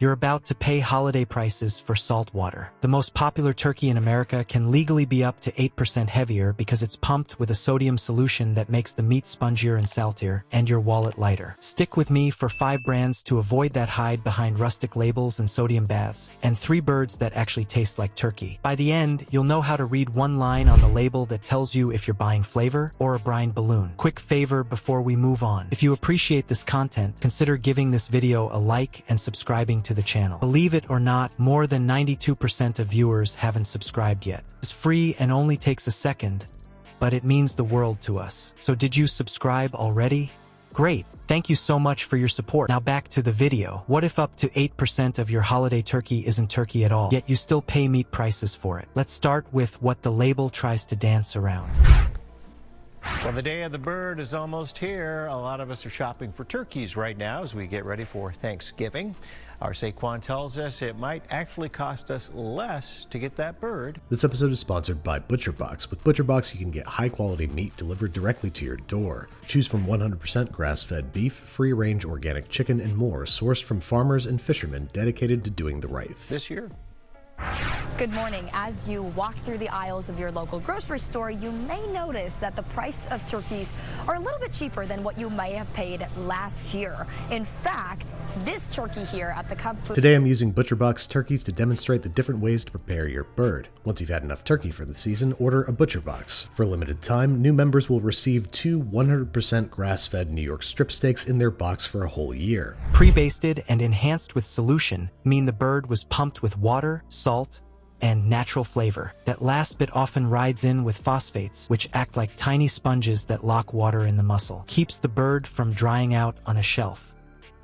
You're about to pay holiday prices for salt water. The most popular turkey in America can legally be up to 8% heavier because it's pumped with a sodium solution that makes the meat spongier and saltier and your wallet lighter. Stick with me for 5 brands to avoid that hide behind rustic labels and sodium baths, and 3 birds that actually taste like turkey. By the end, you'll know how to read one line on the label that tells you if you're buying flavor or a brine balloon. Quick favor before we move on. If you appreciate this content, consider giving this video a like and subscribing to the channel. Believe it or not, more than 92% of viewers haven't subscribed yet. It's free and only takes a second, but it means the world to us. So did you subscribe already? Great. Thank you so much for your support. Now back to the video. What if up to 8% of your holiday turkey isn't turkey at all, yet you still pay meat prices for it? Let's start with what the label tries to dance around. Well, the day of the bird is almost here. A lot of us are shopping for turkeys right now as we get ready for Thanksgiving. Our Saquon tells us it might actually cost us less to get that bird. This episode is sponsored by ButcherBox. With ButcherBox, you can get high-quality meat delivered directly to your door. Choose from 100% grass-fed beef, free-range organic chicken, and more, sourced from farmers and fishermen dedicated to doing the right This year. Good morning. As you walk through the aisles of your local grocery store, you may notice that the price of turkeys are a little bit cheaper than what you may have paid last year. In fact, this turkey here at the Cub Food... Today I'm using ButcherBox turkeys to demonstrate the different ways to prepare your bird. Once you've had enough turkey for the season, order a ButcherBox. For a limited time, new members will receive 2 100% grass-fed New York strip steaks in their box for a whole year. Pre-basted and enhanced with solution mean the bird was pumped with water, salt, and natural flavor. That last bit often rides in with phosphates, which act like tiny sponges that lock water in the muscle. Keeps the bird from drying out on a shelf.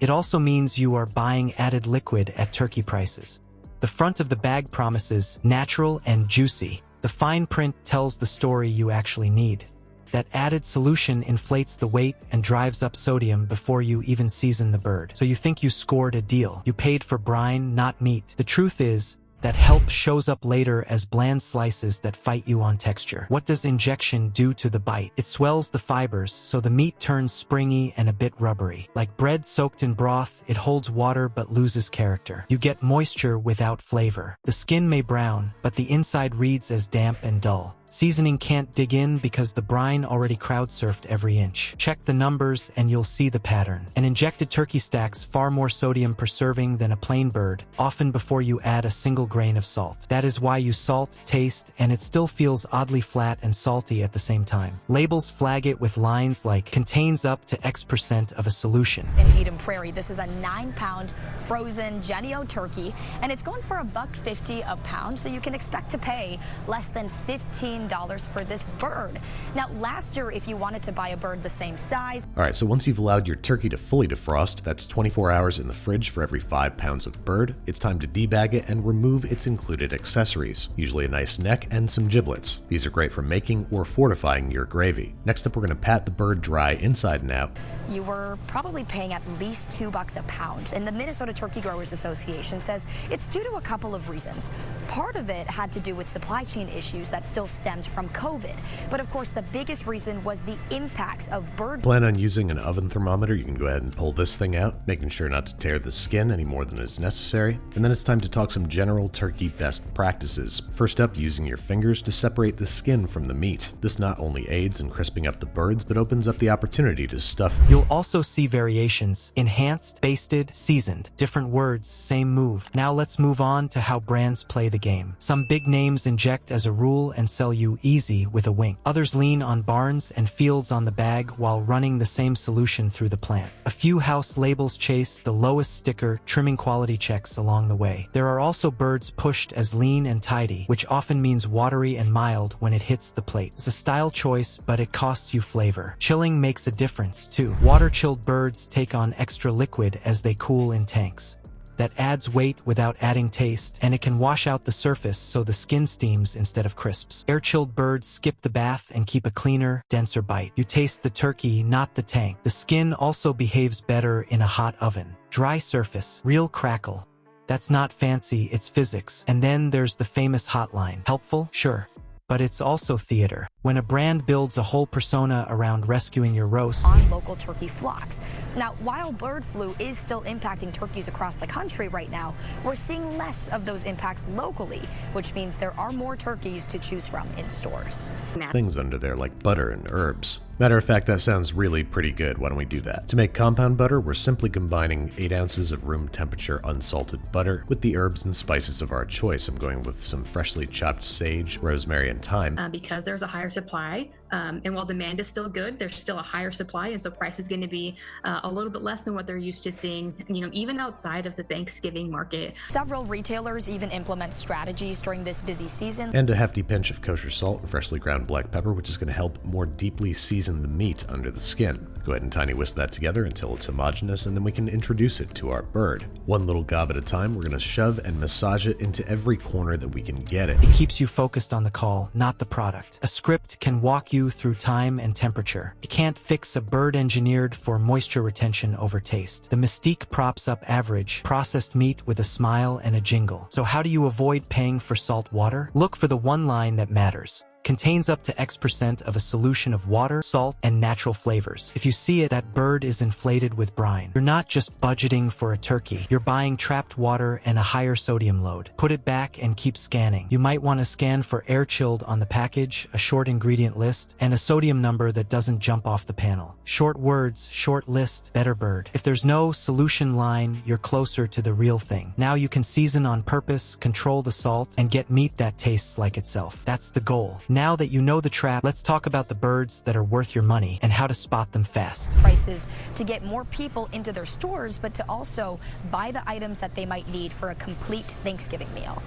It also means you are buying added liquid at turkey prices. The front of the bag promises natural and juicy. The fine print tells the story you actually need. That added solution inflates the weight and drives up sodium before you even season the bird. So you think you scored a deal. You paid for brine, not meat. The truth is, that help shows up later as bland slices that fight you on texture. What does injection do to the bite? It swells the fibers, so the meat turns springy and a bit rubbery. Like bread soaked in broth, it holds water but loses character. You get moisture without flavor. The skin may brown, but the inside reads as damp and dull. Seasoning can't dig in because the brine already crowd-surfed every inch. Check the numbers and you'll see the pattern. An injected turkey stacks far more sodium per serving than a plain bird, often before you add a single grain of salt. That is why you salt, taste, and it still feels oddly flat and salty at the same time. Labels flag it with lines like, contains up to X% of a solution. In Eden Prairie, this is a 9-pound frozen Genio turkey, and it's going for $1.50 a pound, so you can expect to pay less than $15 for this bird. Now, last year, if you wanted to buy a bird the same size... Alright, so once you've allowed your turkey to fully defrost, that's 24 hours in the fridge for every 5 pounds of bird, it's time to debag it and remove its included accessories, usually a nice neck and some giblets. These are great for making or fortifying your gravy. Next up, we're going to pat the bird dry inside and out. You were probably paying at least $2 a pound, and the Minnesota Turkey Growers Association says it's due to a couple of reasons. Part of it had to do with supply chain issues that still stemmed from COVID, but of course the biggest reason was the impacts of bird... Plan on using an oven thermometer, you can go ahead and pull this thing out, making sure not to tear the skin any more than is necessary. And then it's time to talk some general turkey best practices. First up, using your fingers to separate the skin from the meat. This not only aids in crisping up the birds, but opens up the opportunity to stuff. You'll also see variations: enhanced, basted, seasoned. Different words, same move. Now let's move on to how brands play the game. Some big names inject as a rule and sell you easy with a wink. Others lean on Barnes and Fields on the bag while running the same solution through the plant. A few house labels chase the lowest sticker, trimming quality checks along the way. There are also birds pushed as lean and tidy, which often means watery and mild when it hits the plate. It's a style choice, but it costs you flavor. Chilling makes a difference too. Water-chilled birds take on extra liquid as they cool in tanks. That adds weight without adding taste, and it can wash out the surface so the skin steams instead of crisps. Air-chilled birds skip the bath and keep a cleaner, denser bite. You taste the turkey, not the tank. The skin also behaves better in a hot oven. Dry surface, real crackle. That's not fancy, it's physics. And then there's the famous hotline. Helpful? Sure. but it's also theater. When a brand builds a whole persona around rescuing your roast on local turkey flocks. Now, while bird flu is still impacting turkeys across the country right now, we're seeing less of those impacts locally, which means there are more turkeys to choose from in stores. Things under there like butter and herbs. Matter of fact, that sounds really pretty good. Why don't we do that? To make compound butter, we're simply combining 8 ounces of room temperature unsalted butter with the herbs and spices of our choice. I'm going with some freshly chopped sage, rosemary, and thyme. Because there's a higher supply, and while demand is still good, there's still a higher supply, and so price is going to be a little bit less than what they're used to seeing, even outside of the Thanksgiving market. Several retailers even implement strategies during this busy season. And a hefty pinch of kosher salt and freshly ground black pepper, which is going to help more deeply season the meat under the skin. Go ahead and tiny whisk that together until it's homogeneous, and then we can introduce it to our bird. One little gob at a time, we're going to shove and massage it into every corner that we can get it. It keeps you focused on the call, not the product. A script can walk you through time and temperature. It can't fix a bird engineered for moisture retention over taste. The mystique props up average, processed meat with a smile and a jingle. So how do you avoid paying for salt water? Look for the one line that matters. Contains up to X% of a solution of water, salt, and natural flavors. If you see it, that bird is inflated with brine. You're not just budgeting for a turkey. You're buying trapped water and a higher sodium load. Put it back and keep scanning. You might want to scan for air-chilled on the package, a short ingredient list, and a sodium number that doesn't jump off the panel. Short words, short list, better bird. If there's no solution line, you're closer to the real thing. Now you can season on purpose, control the salt, and get meat that tastes like itself. That's the goal. Now that you know the trap, let's talk about the birds that are worth your money and how to spot them fast. Prices to get more people into their stores, but to also buy the items that they might need for a complete Thanksgiving meal.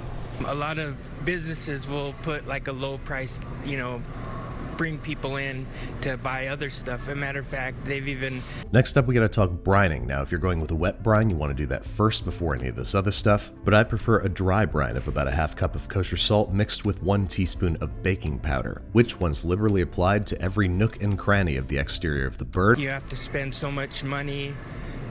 A lot of businesses will put like a low price, bring people in to buy other stuff. As a matter of fact, they've even... Next up, we gotta talk brining. Now, if you're going with a wet brine, you want to do that first before any of this other stuff, but I prefer a dry brine of about a half cup of kosher salt mixed with 1 teaspoon of baking powder, which, once liberally applied to every nook and cranny of the exterior of the bird... You have to spend so much money,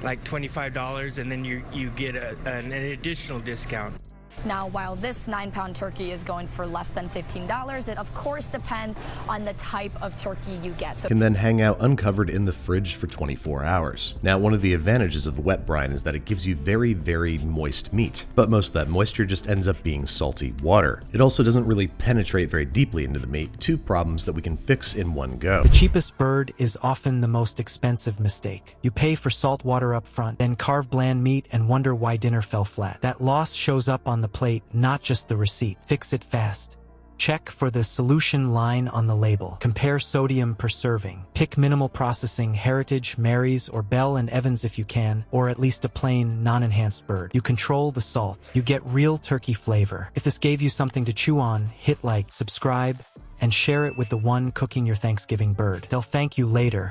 like $25, and then you get an additional discount. Now, while this 9-pound turkey is going for less than $15, it of course depends on the type of turkey you get. So can then hang out uncovered in the fridge for 24 hours. Now, one of the advantages of a wet brine is that it gives you very, very moist meat, but most of that moisture just ends up being salty water. It also doesn't really penetrate very deeply into the meat, 2 problems that we can fix in one go. The cheapest bird is often the most expensive mistake. You pay for salt water up front, then carve bland meat and wonder why dinner fell flat. That loss shows up on the plate, not just the receipt. Fix it fast. Check for the solution line on the label. Compare sodium per serving. Pick minimal processing, Heritage, Mary's, or Bell & Evans if you can, or at least a plain, non-enhanced bird. You control the salt. You get real turkey flavor. If this gave you something to chew on, hit like, subscribe, and share it with the one cooking your Thanksgiving bird. They'll thank you later.